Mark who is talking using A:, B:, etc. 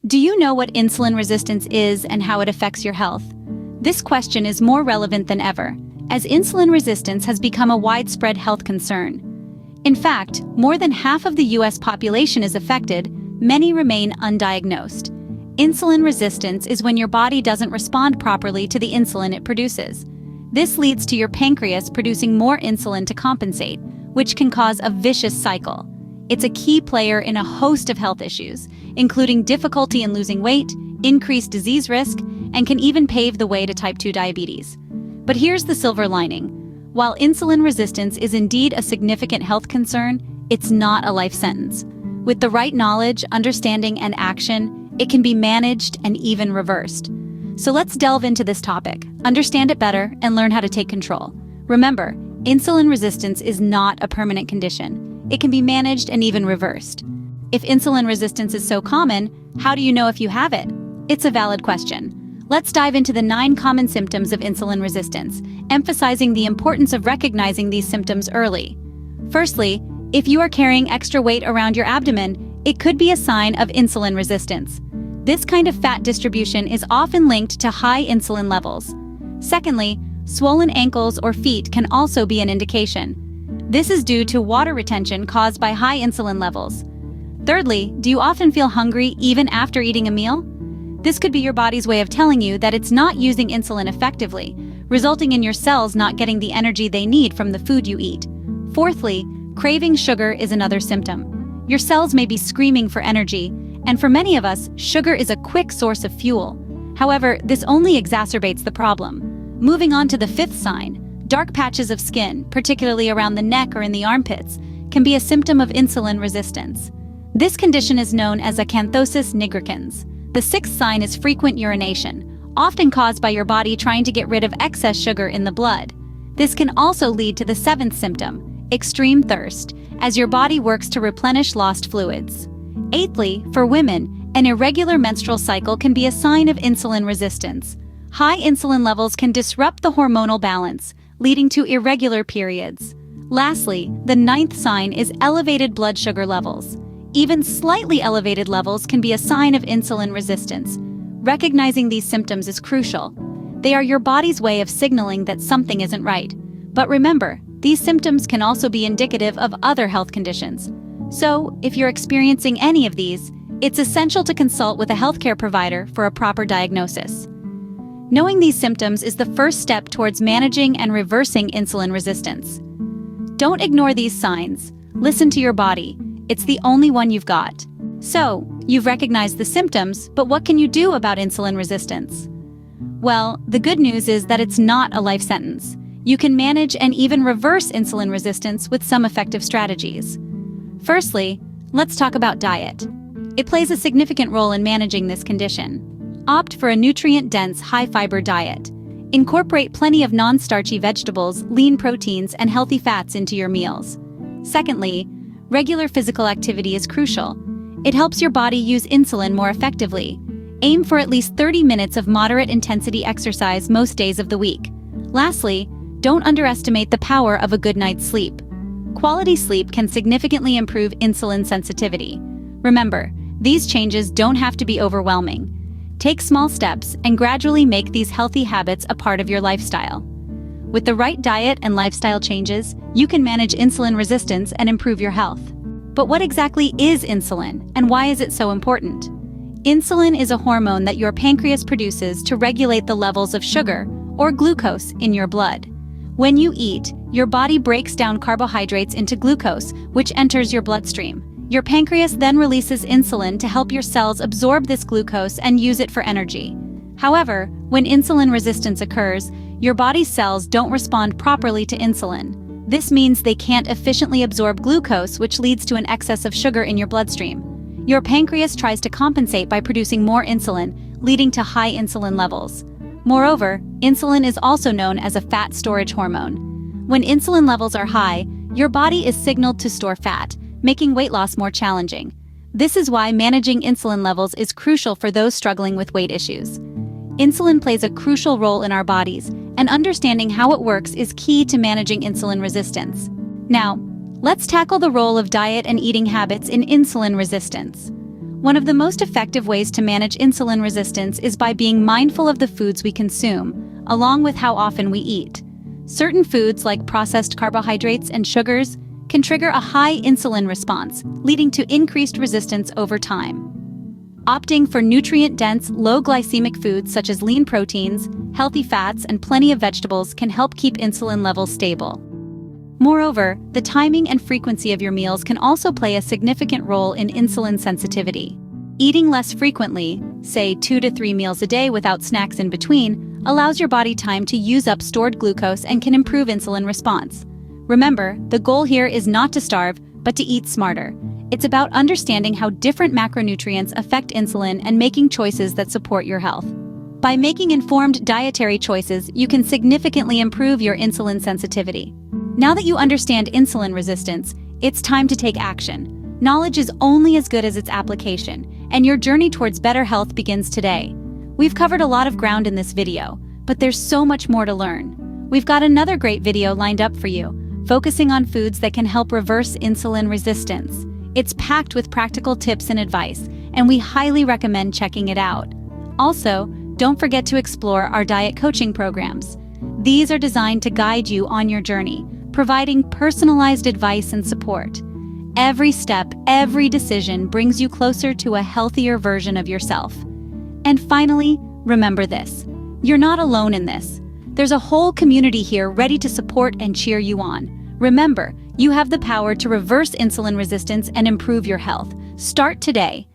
A: Do you know what insulin resistance is and how it affects your health? This question is more relevant than ever, as insulin resistance has become a widespread health concern. In fact, more than half of the US population is affected. Many remain undiagnosed. Insulin resistance is when your body doesn't respond properly to the insulin it produces. This leads to your pancreas producing more insulin to compensate, which can cause a vicious cycle. It's a key player in a host of health issues, including difficulty in losing weight, increased disease risk, and can even pave the way to type 2 diabetes. But here's the silver lining. While insulin resistance is indeed a significant health concern, it's not a life sentence. With the right knowledge, understanding, and action, it can be managed and even reversed. So let's delve into this topic, understand it better, and learn how to take control. Remember, insulin resistance is not a permanent condition. It can be managed and even reversed. If insulin resistance is so common, how do you know if you have it? It's a valid question. Let's dive into the 9 common symptoms of insulin resistance, emphasizing the importance of recognizing these symptoms early. Firstly, if you are carrying extra weight around your abdomen, it could be a sign of insulin resistance. This kind of fat distribution is often linked to high insulin levels. Secondly, swollen ankles or feet can also be an indication. This is due to water retention caused by high insulin levels. Thirdly, do you often feel hungry even after eating a meal? This could be your body's way of telling you that it's not using insulin effectively, resulting in your cells not getting the energy they need from the food you eat. Fourthly, craving sugar is another symptom. Your cells may be screaming for energy, and for many of us, sugar is a quick source of fuel. However, this only exacerbates the problem. Moving on to the 5th sign, dark patches of skin, particularly around the neck or in the armpits, can be a symptom of insulin resistance. This condition is known as acanthosis nigricans. The 6th sign is frequent urination, often caused by your body trying to get rid of excess sugar in the blood. This can also lead to the 7th symptom, extreme thirst, as your body works to replenish lost fluids. Eighthly, for women, an irregular menstrual cycle can be a sign of insulin resistance. High insulin levels can disrupt the hormonal balance, leading to irregular periods. Lastly, the 9th sign is elevated blood sugar levels. Even slightly elevated levels can be a sign of insulin resistance. Recognizing these symptoms is crucial. They are your body's way of signaling that something isn't right. But remember, these symptoms can also be indicative of other health conditions. So, if you're experiencing any of these, it's essential to consult with a healthcare provider for a proper diagnosis. Knowing these symptoms is the first step towards managing and reversing insulin resistance. Don't ignore these signs. Listen to your body. It's the only one you've got. So, you've recognized the symptoms, but what can you do about insulin resistance? Well, the good news is that it's not a life sentence. You can manage and even reverse insulin resistance with some effective strategies. Firstly, let's talk about diet. It plays a significant role in managing this condition. Opt for a nutrient-dense, high-fiber diet. Incorporate plenty of non-starchy vegetables, lean proteins, and healthy fats into your meals. Secondly, regular physical activity is crucial. It helps your body use insulin more effectively. Aim for at least 30 minutes of moderate-intensity exercise most days of the week. Lastly, don't underestimate the power of a good night's sleep. Quality sleep can significantly improve insulin sensitivity. Remember, these changes don't have to be overwhelming. Take small steps and gradually make these healthy habits a part of your lifestyle. With the right diet and lifestyle changes, you can manage insulin resistance and improve your health. But what exactly is insulin, and why is it so important? Insulin is a hormone that your pancreas produces to regulate the levels of sugar, or glucose, in your blood. When you eat, your body breaks down carbohydrates into glucose, which enters your bloodstream. Your pancreas then releases insulin to help your cells absorb this glucose and use it for energy. However, when insulin resistance occurs, your body's cells don't respond properly to insulin. This means they can't efficiently absorb glucose, which leads to an excess of sugar in your bloodstream. Your pancreas tries to compensate by producing more insulin, leading to high insulin levels. Moreover, insulin is also known as a fat storage hormone. When insulin levels are high, your body is signaled to store fat, making weight loss more challenging. This is why managing insulin levels is crucial for those struggling with weight issues. Insulin plays a crucial role in our bodies, and understanding how it works is key to managing insulin resistance. Now, let's tackle the role of diet and eating habits in insulin resistance. One of the most effective ways to manage insulin resistance is by being mindful of the foods we consume, along with how often we eat. Certain foods like processed carbohydrates and sugars can trigger a high insulin response, leading to increased resistance over time. Opting for nutrient-dense, low-glycemic foods such as lean proteins, healthy fats, and plenty of vegetables can help keep insulin levels stable. Moreover, the timing and frequency of your meals can also play a significant role in insulin sensitivity. Eating less frequently, say 2 to 3 meals a day without snacks in between, allows your body time to use up stored glucose and can improve insulin response. Remember, the goal here is not to starve, but to eat smarter. It's about understanding how different macronutrients affect insulin and making choices that support your health. By making informed dietary choices, you can significantly improve your insulin sensitivity. Now that you understand insulin resistance, it's time to take action. Knowledge is only as good as its application, and your journey towards better health begins today. We've covered a lot of ground in this video, but there's so much more to learn. We've got another great video lined up for you, focusing on foods that can help reverse insulin resistance. It's packed with practical tips and advice, and we highly recommend checking it out. Also, don't forget to explore our diet coaching programs. These are designed to guide you on your journey, providing personalized advice and support. Every step, every decision brings you closer to a healthier version of yourself. And finally, remember this: you're not alone in this. There's a whole community here ready to support and cheer you on. Remember, you have the power to reverse insulin resistance and improve your health. Start today.